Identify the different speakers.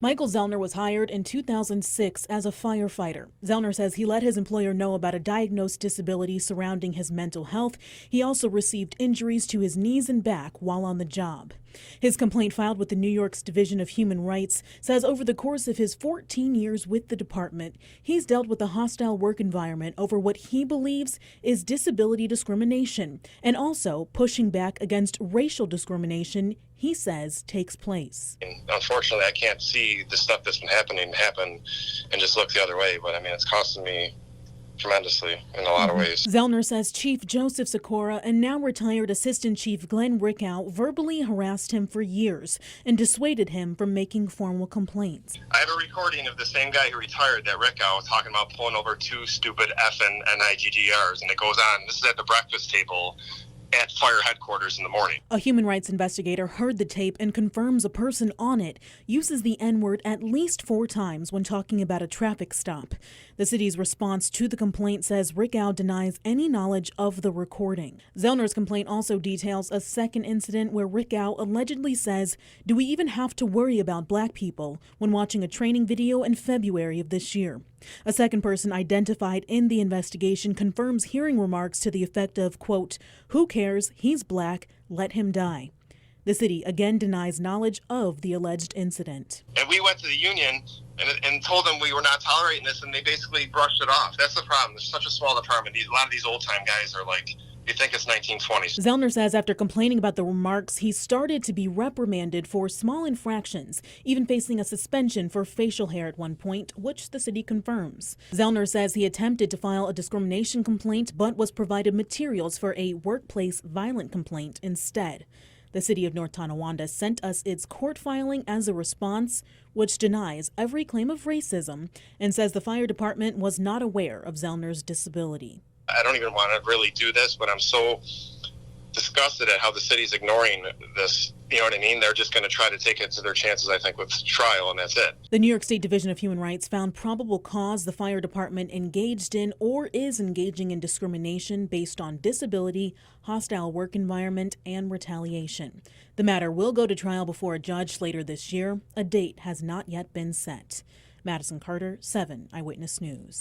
Speaker 1: Michael Zellner was hired in 2006 as a firefighter. Zellner says he let his employer know about a diagnosed disability surrounding his mental health. He also received injuries to his knees and back while on the job. His complaint, filed with the New York's Division of Human Rights, says over the course of his 14 years with the department, he's dealt with a hostile work environment over what he believes is disability discrimination, and also pushing back against racial discrimination he says takes place.
Speaker 2: Unfortunately, I can't see the stuff that's been happening happen and just look the other way, but I mean, it's costing me tremendously in a lot of ways.
Speaker 1: Zellner says Chief Joseph Sikora and now retired Assistant Chief Glenn Rickow verbally harassed him for years and dissuaded him from making formal complaints.
Speaker 2: I have a recording of the same guy who retired, that Rickow, talking about pulling over two stupid effing NIGGRs, and it goes on. This is at the breakfast table at fire headquarters in the morning.
Speaker 1: A human rights investigator heard the tape and confirms a person on it uses the N-word at least 4 times when talking about a traffic stop. The city's response to the complaint says Rickow denies any knowledge of the recording. Zellner's complaint also details a second incident where Rickow allegedly says, "Do we even have to worry about black people?" when watching a training video in February of this year. A second person identified in the investigation confirms hearing remarks to the effect of, quote, "Who cares? He's black. Let him die." The city again denies knowledge of the alleged incident.
Speaker 2: And we went to the union and told them we were not tolerating this, and they basically brushed it off. That's the problem. It's such a small department. A lot of these old-time guys are like, you think it's 1920s.
Speaker 1: Zellner says after complaining about the remarks, he started to be reprimanded for small infractions, even facing a suspension for facial hair at one point, which the city confirms. Zellner says he attempted to file a discrimination complaint, but was provided materials for a workplace violent complaint instead. The city of North Tonawanda sent us its court filing as a response, which denies every claim of racism and says the fire department was not aware of Zellner's disability.
Speaker 2: I don't even want to really do this, but I'm so disgusted at how the city's ignoring this. You know what I mean? They're just going to try to take it to their chances, I think, with trial, and that's it.
Speaker 1: The New York State Division of Human Rights found probable cause the fire department engaged in or is engaging in discrimination based on disability, hostile work environment, and retaliation. The matter will go to trial before a judge later this year. A date has not yet been set. Madison Carter, 7 Eyewitness News.